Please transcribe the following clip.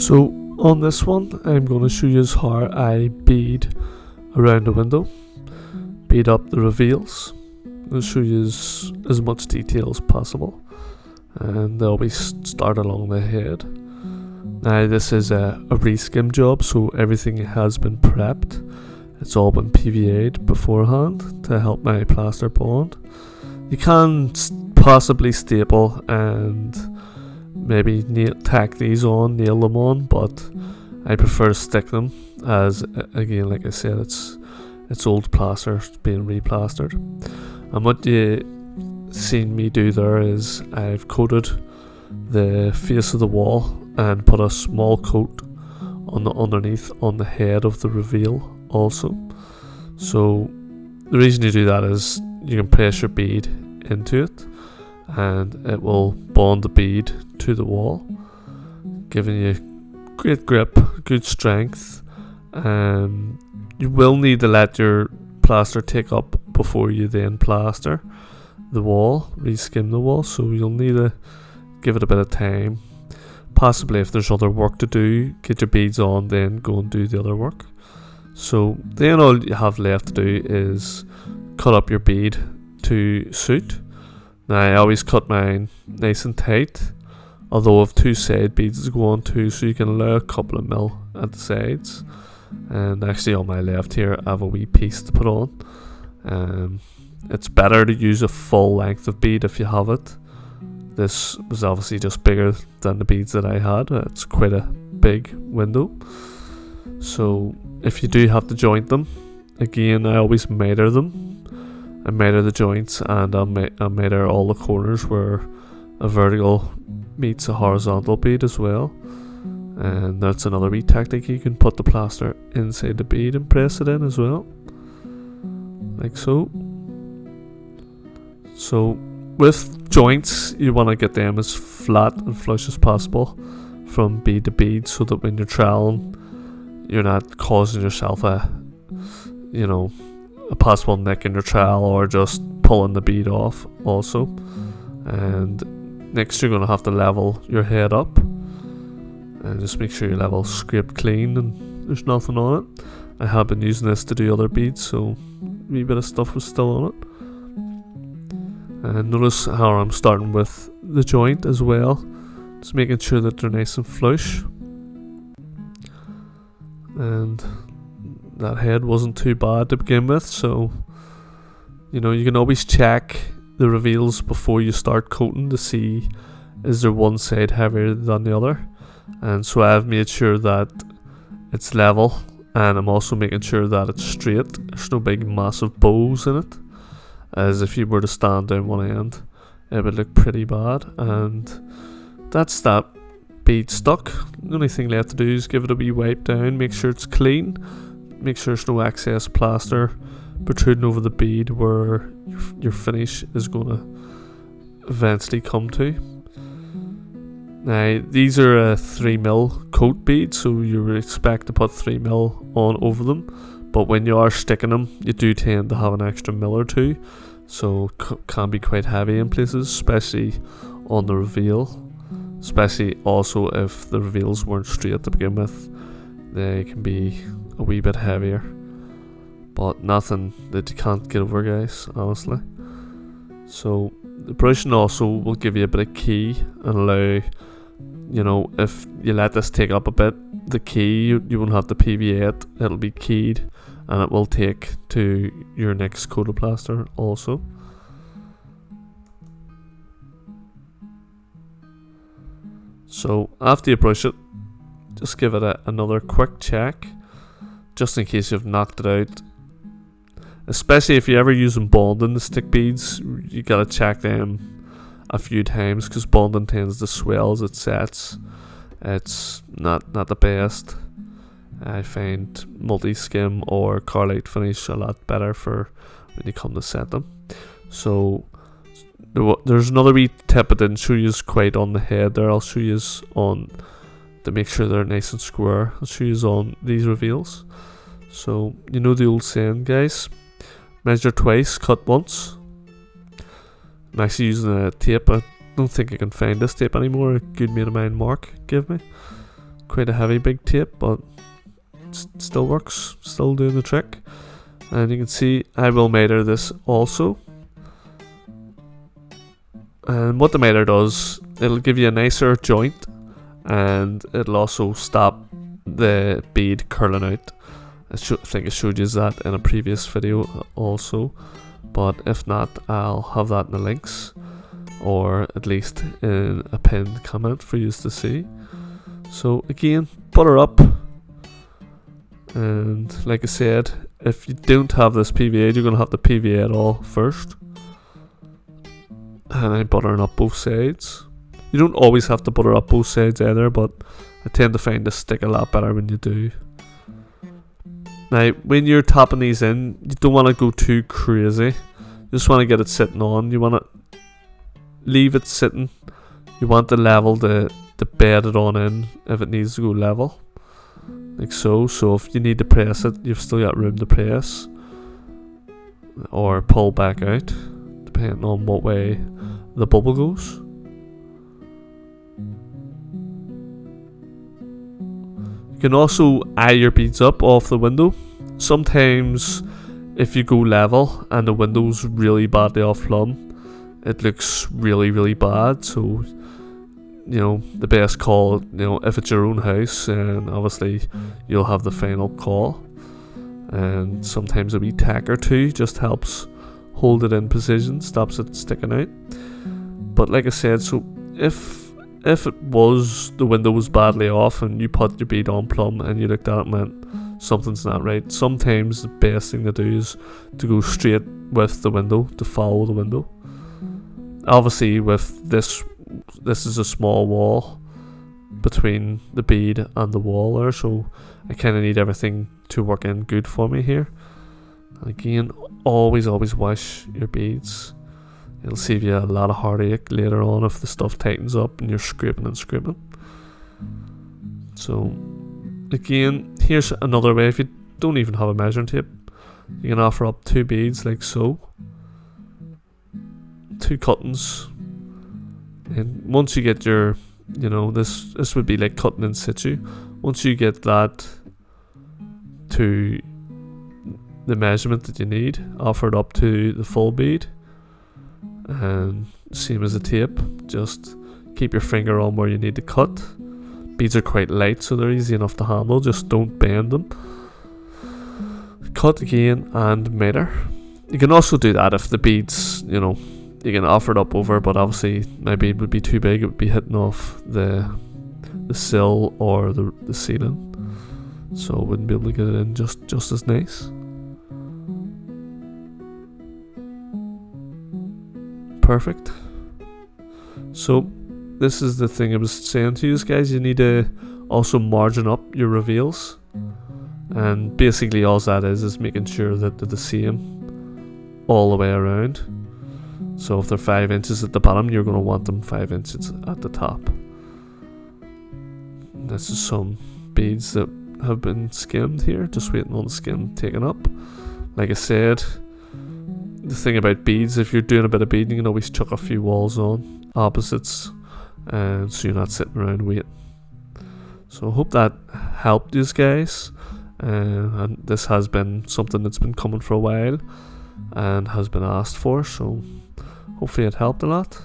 So on this one, I'm going to show you how I bead around the window, bead up the reveals. I'll show you as much detail as possible, and they always start along the head. Now this is a reskim job, so everything has been prepped. It's all been PVA'd beforehand to help my plaster bond. You can possibly staple and maybe tack these on, nail them on, but I prefer to stick them, as again, like I said, it's old plaster being replastered. And what you seen me do there is I've coated the face of the wall and put a small coat on the underneath on the head of the reveal also. So the reason you do that is you can press your bead into it and it will bond the bead to the wall, giving you great grip, good strength. You will need to let your plaster take up before you then plaster the wall, reskim the wall, so you'll need to give it a bit of time. Possibly if there's other work to do, get your beads on, then go and do the other work. So then all you have left to do is cut up your bead to suit. Now I always cut mine nice and tight, although I have two side beads to go on too, so you can allow a couple of mil at the sides. And actually on my left here I have a wee piece to put on. It's better to use a full length of bead if you have it. This was obviously just bigger than the beads that I had. It's quite a big window. So if you do have to joint them, again I always miter them. I miter the joints and I miter all the corners where a vertical meets a horizontal bead as well. And that's another wee tactic. You can put the plaster inside the bead and press it in as well, like so. So with joints, you want to get them as flat and flush as possible from bead to bead, so that when you're troweling, you're not causing yourself a possible nick in your trowel or just pulling the bead off also. And next you're going to have to level your head up and just make sure your level's scraped clean and there's nothing on it. I have been using this to do other beads, so a wee bit of stuff was still on it. And notice how I'm starting with the joint as well, just making sure that they're nice and flush. And that head wasn't too bad to begin with, so you can always check the reveals before you start coating to see is there one side heavier than the other. And so I've made sure that it's level, and I'm also making sure that it's straight. There's no big massive bows in it, as if you were to stand down one end it would look pretty bad. And that's that bead stuck. The only thing left to do is give it a wee wipe down, make sure it's clean, make sure there's no excess plaster protruding over the bead where your finish is going to eventually come to. Now these are a 3mm coat bead, so you would expect to put 3mm on over them, but when you are sticking them you do tend to have an extra mil or two, so can be quite heavy in places, especially on the reveal. Especially also if the reveals weren't straight to begin with, they can be a wee bit heavier, but nothing that you can't get over, guys, honestly. So the brushing also will give you a bit of key and allow, if you let this take up a bit, the key, you won't have to PVA it, it'll be keyed and it will take to your next coat of plaster also. So after you brush it, just give it another quick check, just in case you've knocked it out. Especially if you're ever using bonding the stick beads, you gotta check them a few times, because bonding tends to swell as it sets. It's not the best. I find multi-skim or Carlite finish a lot better for when you come to set them. So there's another wee tip I didn't show you quite on the head there. I'll show you on to make sure they're nice and square. I'll show you on these reveals. So the old saying, guys, measure twice, cut once. I'm actually using a tape. I don't think I can find this tape anymore. A good mate of mine, Mark, gave me. quite a heavy big tape, but still works, still doing the trick. And you can see I will miter this also. And what the miter does, it'll give you a nicer joint, and it'll also stop the bead curling out. I think I showed you that in a previous video also, but if not, I'll have that in the links, or at least in a pinned comment for you to see. So again, butter up, and like I said, if you don't have this PVA, you're going to have to PVA it all first. And I'm buttering up both sides. You don't always have to butter up both sides either, but I tend to find this stick a lot better when you do. Now, when you're tapping these in, you don't want to go too crazy. You just want to get it sitting on. You want to leave it sitting. You want the level to bed it on in if it needs to go level. Like so. So if you need to press it, you've still got room to press. Or pull back out, depending on what way the bubble goes. You can also eye your beads up off the window. Sometimes if you go level and the window's really badly off plumb, it looks really bad. So, you know, the best call, you know, if it's your own house, and obviously you'll have the final call. And sometimes a wee tack or two just helps hold it in position, stops it sticking out. But like I said, so if it was, the window was badly off and you put your bead on plumb and you looked at it and went, something's not right, sometimes the best thing to do is to go straight with the window, to follow the window. Obviously with this is a small wall between the bead and the wall there, so I kind of need everything to work in good for me here. Again, always wash your beads. It'll save you a lot of heartache later on if the stuff tightens up and you're scraping and scraping. So again, here's another way. If you don't even have a measuring tape, you can offer up 2 beads like so, 2 cuttings, and once you get your, you know, this would be like cutting in situ. Once you get that to the measurement that you need, offer it up to the full bead, and same as the tape, just keep your finger on where you need to cut. Beads are quite light, so they're easy enough to handle, just don't bend them. Cut again and miter. You can also do that if the beads, you know, you can offer it up over, but obviously my bead would be too big, it would be hitting off the sill or the ceiling, so I wouldn't be able to get it in just as nice. Perfect. So this is the thing I was saying to you guys, you need to also margin up your reveals, and basically all that is making sure that they're the same all the way around. So if they're 5 inches at the bottom, you're going to want them 5 inches at the top. And this is some beads that have been skimmed here, just waiting on the skim taken up. Like I said, the thing about beads, if you're doing a bit of beading, you can always chuck a few walls on, opposites, and so you're not sitting around waiting. So I hope that helped you guys, and this has been something that's been coming for a while and has been asked for, so hopefully it helped a lot.